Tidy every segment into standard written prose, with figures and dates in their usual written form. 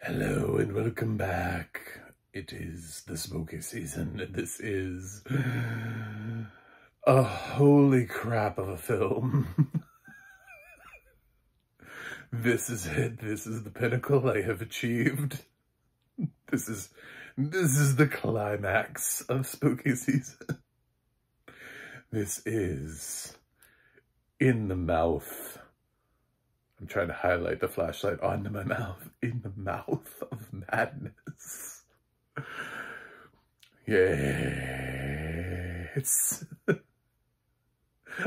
Hello and welcome back. It is the spooky season, and this is a holy crap of a film. This is it. This is the pinnacle I have achieved. This is the climax of spooky season. This is In the Mouth. I'm trying to highlight the flashlight onto my mouth. In the Mouth of Madness. Yes.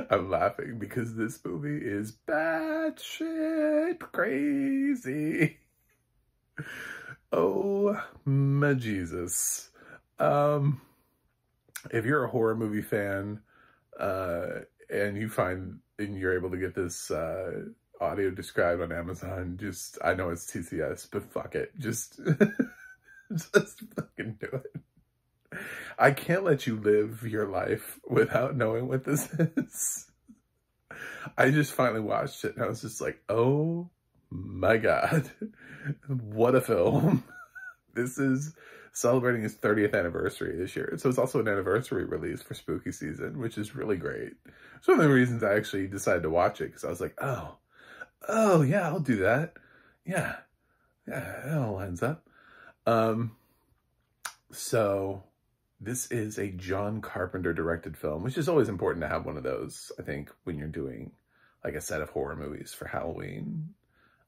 I'm laughing because this movie is batshit crazy. Oh my Jesus. If you're a horror movie fan, and you're able to get this audio described on Amazon, I know it's TCS, but fuck it. Just fucking do it. I can't let you live your life without knowing what this is. I just finally watched it and I was just like, oh my God, what a film. This is celebrating its 30th anniversary this year. So it's also an anniversary release for spooky season, which is really great. It's one of the reasons I actually decided to watch it, because I was like, oh yeah, I'll do that. Yeah, that all lines up. So this is a John Carpenter directed film, which is always important to have one of those, I think, when you're doing like a set of horror movies for Halloween.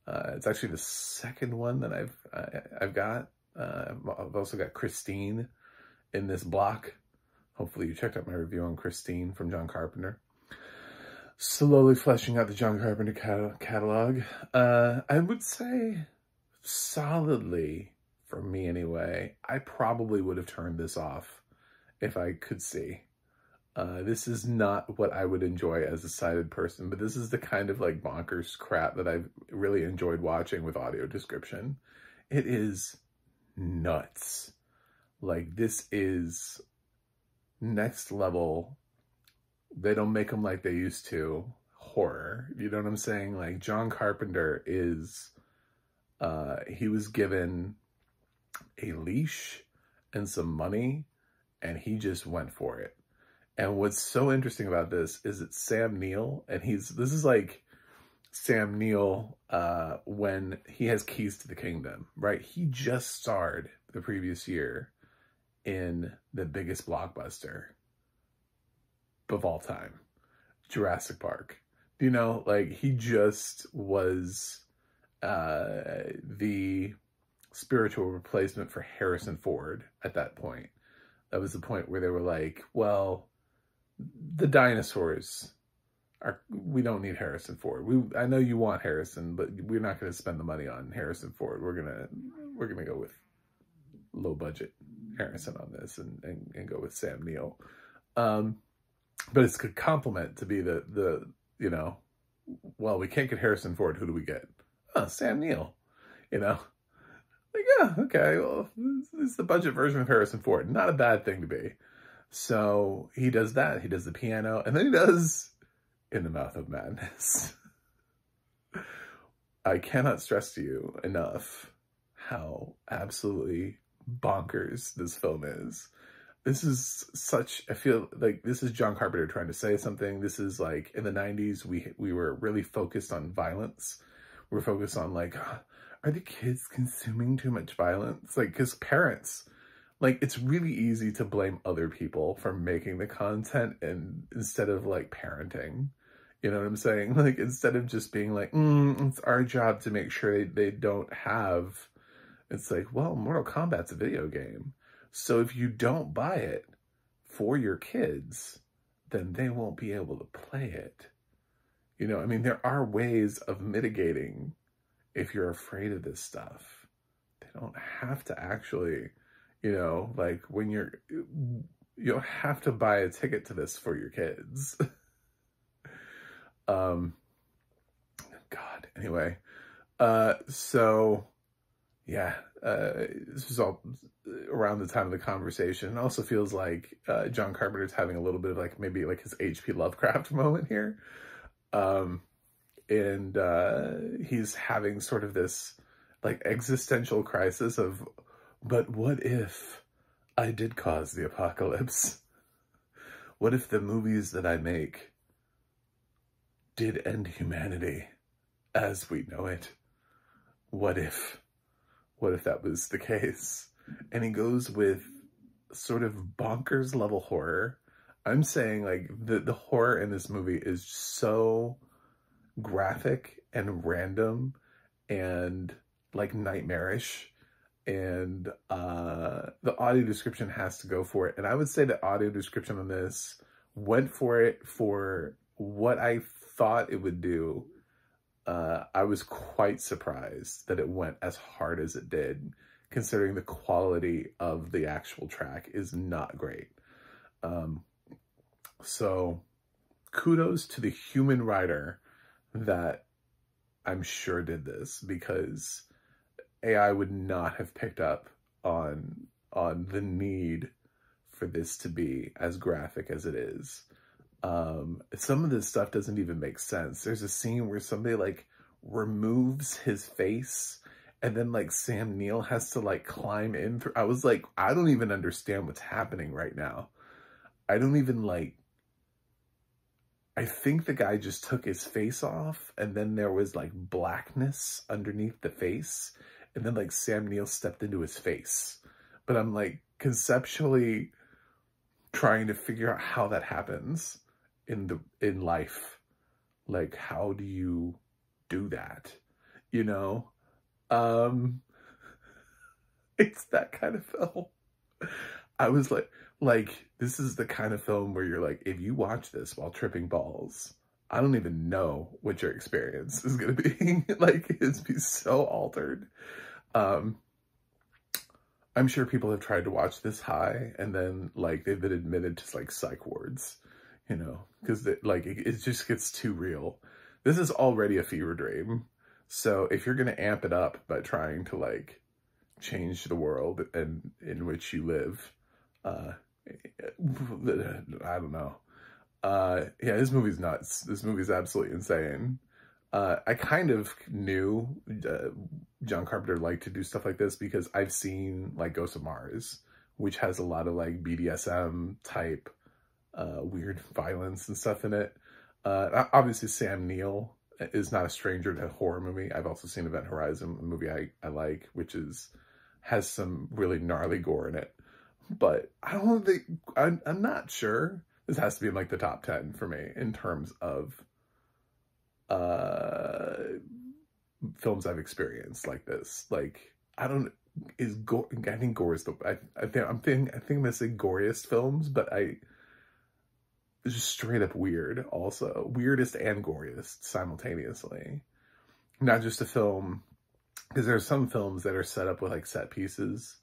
It's actually the second one that I've got. I've also got Christine in this block. Hopefully you checked out my review on Christine from John Carpenter. Slowly fleshing out the John Carpenter catalog. I would say solidly, for me anyway, I probably would have turned this off if I could see. This is not what I would enjoy as a sighted person, but this is the kind of like bonkers crap that I've really enjoyed watching with audio description. It is nuts. Like, this is next level. They don't make them like they used to. Horror. You know what I'm saying? Like, John Carpenter is, he was given a leash and some money, and he just went for it. And what's so interesting about this is it's Sam Neill, and this is like Sam Neill when he has keys to the kingdom, right? He just starred the previous year in the biggest blockbuster of all time, Jurassic Park. You know, like, he just was the spiritual replacement for Harrison Ford at that point. That was the point where they were like, well, the dinosaurs we don't need Harrison Ford. I know you want Harrison, but we're not going to spend the money on Harrison Ford. We're gonna go with low budget Harrison on this and go with Sam Neill. But it's a good compliment to be the you know, well, we can't get Harrison Ford. Who do we get? Oh, Sam Neill. You know, like, yeah, okay, well, it's the budget version of Harrison Ford. Not a bad thing to be. So he does that. He does the piano, and then he does In the Mouth of Madness. I cannot stress to you enough how absolutely bonkers this film is. This is such, I feel like this is John Carpenter trying to say something. This is like, in the 90s, we were really focused on violence. We were focused on like, are the kids consuming too much violence? Like, because parents, like, it's really easy to blame other people for making the content, and instead of like parenting, you know what I'm saying? Like, instead of just being like, it's our job to make sure they don't have, it's like, well, Mortal Kombat's a video game. So if you don't buy it for your kids, then they won't be able to play it. You know, I mean, there are ways of mitigating if you're afraid of this stuff. They don't have to actually, you know, like, when you don't have to buy a ticket to this for your kids. God, anyway. So yeah, this was all around the time of the conversation. It also feels like John Carpenter's having a little bit of like, maybe like his H.P. Lovecraft moment here. And he's having sort of this like existential crisis of, but what if I did cause the apocalypse? What if the movies that I make did end humanity as we know it? What if that was the case? And he goes with sort of bonkers level horror. I'm saying like the horror in this movie is so graphic and random and like nightmarish, and the audio description has to go for it. And I would say the audio description on this went for it for what I thought it would do. I was quite surprised that it went as hard as it did, considering the quality of the actual track is not great. So kudos to the human writer that I'm sure did this, because AI would not have picked up on the need for this to be as graphic as it is. Some of this stuff doesn't even make sense. There's a scene where somebody like removes his face, and then like Sam Neill has to like climb in through. I was like, I don't even understand what's happening right now. I don't even like, I think the guy just took his face off, and then there was like blackness underneath the face, and then like Sam Neill stepped into his face. But I'm like conceptually trying to figure out how that happens in life. Like, how do you do that? You know? It's that kind of film. I was like, this is the kind of film where you're like, if you watch this while tripping balls, I don't even know what your experience is going to be. Like, it's be so altered. I'm sure people have tried to watch this high, and then like they've been admitted to like psych wards, you know, because like it just gets too real. This is already a fever dream. So if you're going to amp it up by trying to like change the world and in which you live, I don't know. Yeah, this movie's nuts. This movie's absolutely insane. I kind of knew John Carpenter liked to do stuff like this because I've seen like Ghost of Mars, which has a lot of like BDSM type weird violence and stuff in it. Obviously Sam Neill is not a stranger to horror movie. I've also seen Event Horizon, a movie I like, which has some really gnarly gore in it. But I don't think, I'm not sure. This has to be in like the top 10 for me in terms of films I've experienced like this. Like, I think gore is the, I think I'm gonna say goriest films, but it's just straight up weird also. Weirdest and goriest simultaneously. Not just a film, because there are some films that are set up with like set pieces,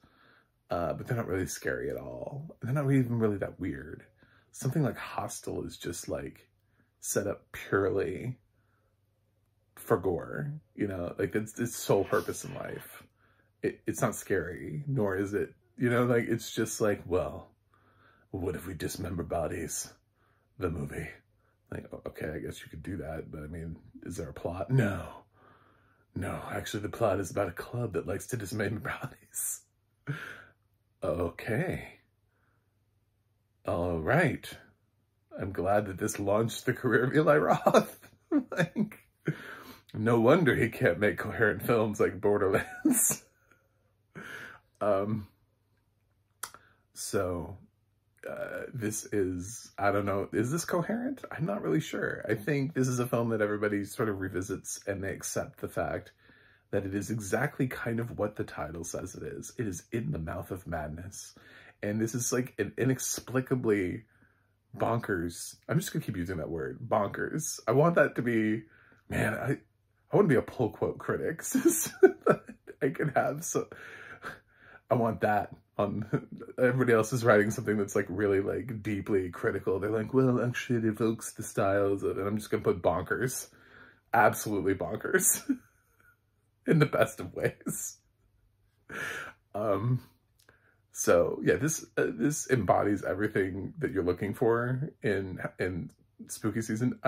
but they're not really scary at all. They're not even really that weird. Something like Hostel is just like set up purely for gore, you know, like it's its sole purpose in life. It's not scary, nor is it, you know, like it's just like, well, what if we dismember bodies? The movie. Like, okay, I guess you could do that, but I mean, is there a plot? No, actually the plot is about a club that likes to dismember bodies. Okay. All right. I'm glad that this launched the career of Eli Roth. Like, no wonder he can't make coherent films like Borderlands. This is, I don't know, is this coherent? I'm not really sure. I think this is a film that everybody sort of revisits, and they accept the fact that it is exactly kind of what the title says it is. It is in the mouth of madness. And this is like an inexplicably bonkers, I'm just gonna keep using that word, bonkers. I want that to be, man, I want to be a pull quote critic. I can have, so I want that on, everybody else is writing something that's like really like deeply critical. They're like, well, actually it evokes the styles of, and I'm just gonna put bonkers. Absolutely bonkers. In the best of ways. So yeah, this embodies everything that you're looking for in spooky season.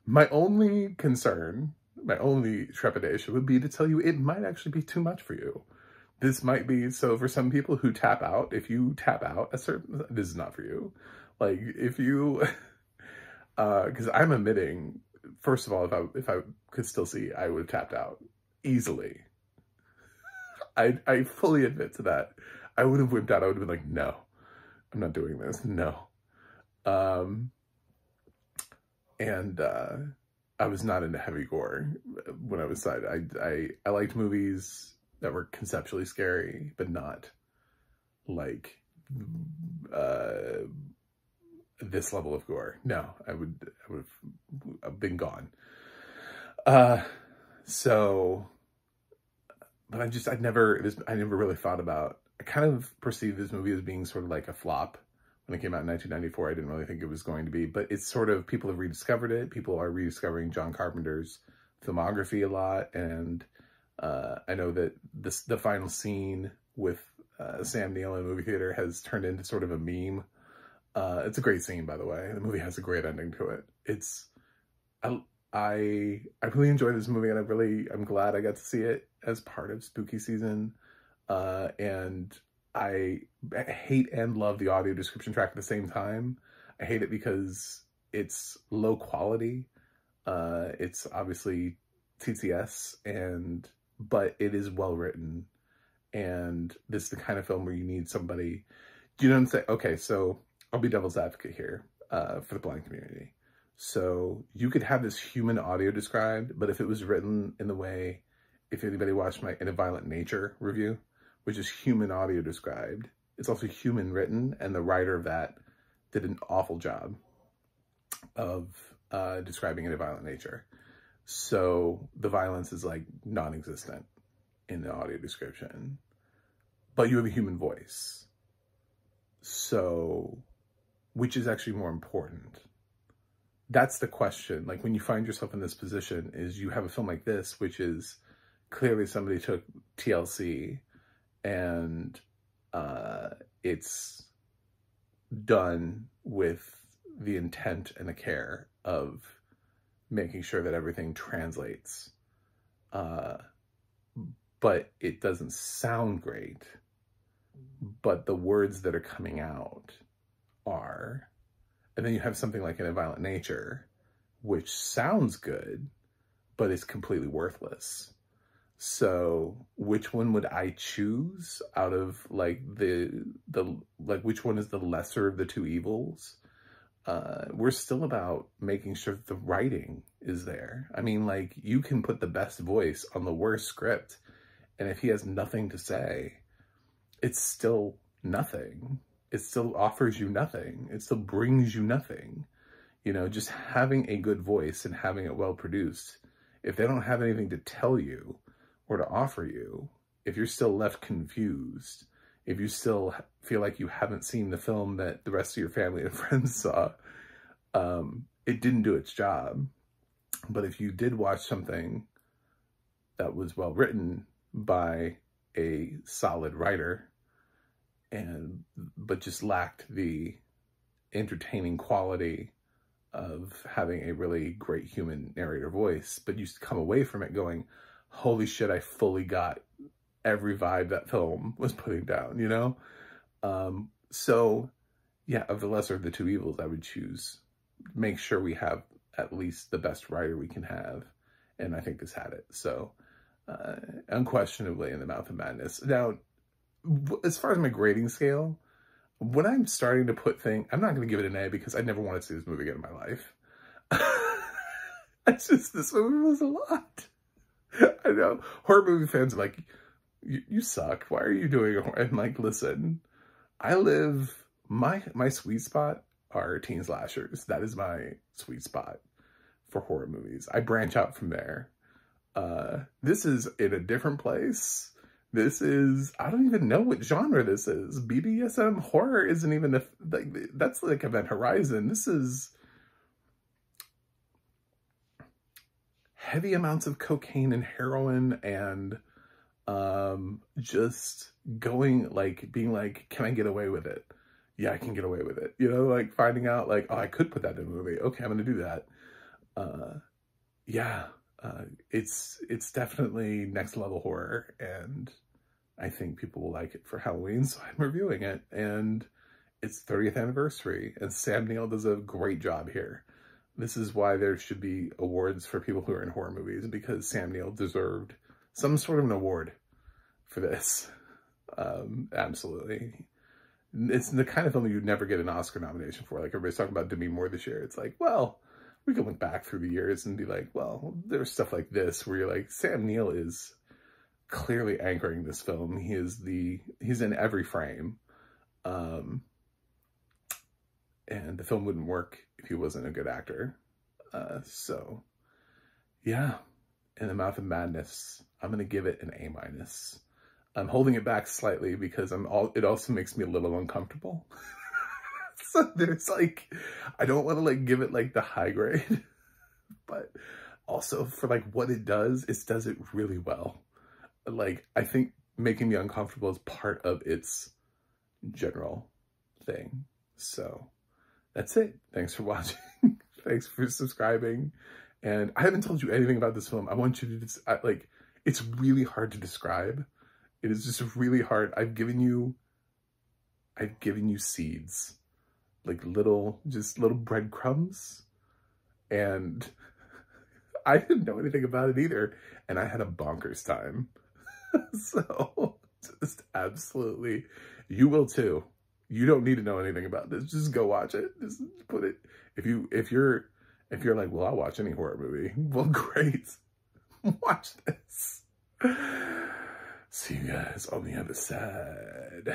My only concern my only trepidation would be to tell you it might actually be too much for you. This might be, so for some people who tap out, if you tap out this is not for you. Like, if you, because I'm admitting, first of all, if I could still see, I would have tapped out easily. I fully admit to that. I would have wimped out. I would have been like, no, I'm not doing this. No. I was not into heavy gore when I was inside. I liked movies that were conceptually scary, but not like this level of gore. No, I would have been gone. But I never really thought about, I kind of perceived this movie as being sort of like a flop. When it came out in 1994, I didn't really think it was going to be, but it's sort of, people have rediscovered it. People are rediscovering John Carpenter's filmography a lot. And I know that the final scene with Sam Neill in the movie theater has turned into sort of a meme. It's a great scene, by the way. The movie has a great ending to it. I really enjoyed this movie, and I'm glad I got to see it as part of spooky season. And I hate and love the audio description track at the same time. I hate it because it's low quality. It's obviously TTS, but it is well written. And this is the kind of film where you need somebody, you know what I'm saying? Okay, so I'll be devil's advocate here for the blind community. So you could have this human audio described, but if it was written in the way, if anybody watched my In a Violent Nature review, which is human audio described, it's also human written, and the writer of that did an awful job of describing In a Violent Nature. So the violence is like non-existent in the audio description, but you have a human voice. So, which is actually more important? That's the question. Like, when you find yourself in this position, is you have a film like this, which is clearly somebody took TLC and it's done with the intent and the care of making sure that everything translates. But it doesn't sound great, but the words that are coming out are. And then you have something like In a Violent Nature, which sounds good, but is completely worthless. So which one would I choose out of like which one is the lesser of the two evils? We're still about making sure that the writing is there. I mean, like, you can put the best voice on the worst script, and if he has nothing to say, it's still nothing. It still offers you nothing. It still brings you nothing. You know, just having a good voice and having it well produced, if they don't have anything to tell you or to offer you, if you're still left confused, if you still feel like you haven't seen the film that the rest of your family and friends saw, it didn't do its job. But if you did watch something that was well written by a solid writer, but just lacked the entertaining quality of having a really great human narrator voice, but you come away from it going, holy shit, I fully got every vibe that film was putting down, you know? So yeah, of the lesser of the two evils, I would choose, make sure we have at least the best writer we can have. And I think this had it. So unquestionably In the Mouth of Madness. Now, as far as my grading scale, when I'm starting to put things, I'm not going to give it an A because I never want to see this movie again in my life. This movie was a lot. I know horror movie fans are like, you suck. Why are you doing horror? I'm like, listen, my sweet spot are teen slashers. That is my sweet spot for horror movies. I branch out from there. This is in a different place. This is, I don't even know what genre this is. BDSM horror isn't even, that's like Event Horizon. This is heavy amounts of cocaine and heroin and just going, like, being like, can I get away with it? Yeah, I can get away with it. You know, like finding out like, oh, I could put that in a movie. Okay, I'm going to do that. Yeah, It's definitely next level horror, and I think people will like it for Halloween, so I'm reviewing it. And it's 30th anniversary, and Sam Neill does a great job here. This is why there should be awards for people who are in horror movies, because Sam Neill deserved some sort of an award for this. Absolutely. It's the kind of film you'd never get an Oscar nomination for. Like, everybody's talking about Demi Moore this year. It's like, well, we can look back through the years and be like, well, there's stuff like this where you're like, Sam Neill is clearly anchoring this film. He's in every frame. And the film wouldn't work if he wasn't a good actor. So yeah, In the Mouth of Madness, I'm going to give it an A-. I'm holding it back slightly because it also makes me a little uncomfortable. So there's like, I don't want to like give it like the high grade, but also for like what it does it really well. Like, I think making me uncomfortable is part of its general thing. So that's it. Thanks for watching. Thanks for subscribing. And I haven't told you anything about this film. I want you to just, like, it's really hard to describe. It is just really hard. I've given you seeds, like little breadcrumbs. And I didn't know anything about it either. And I had a bonkers time. So just absolutely, you will too. You don't need to know anything about this. Just go watch it. Just put it. If you're like, well, I'll watch any horror movie. Well, great. Watch this. See you guys on the other side.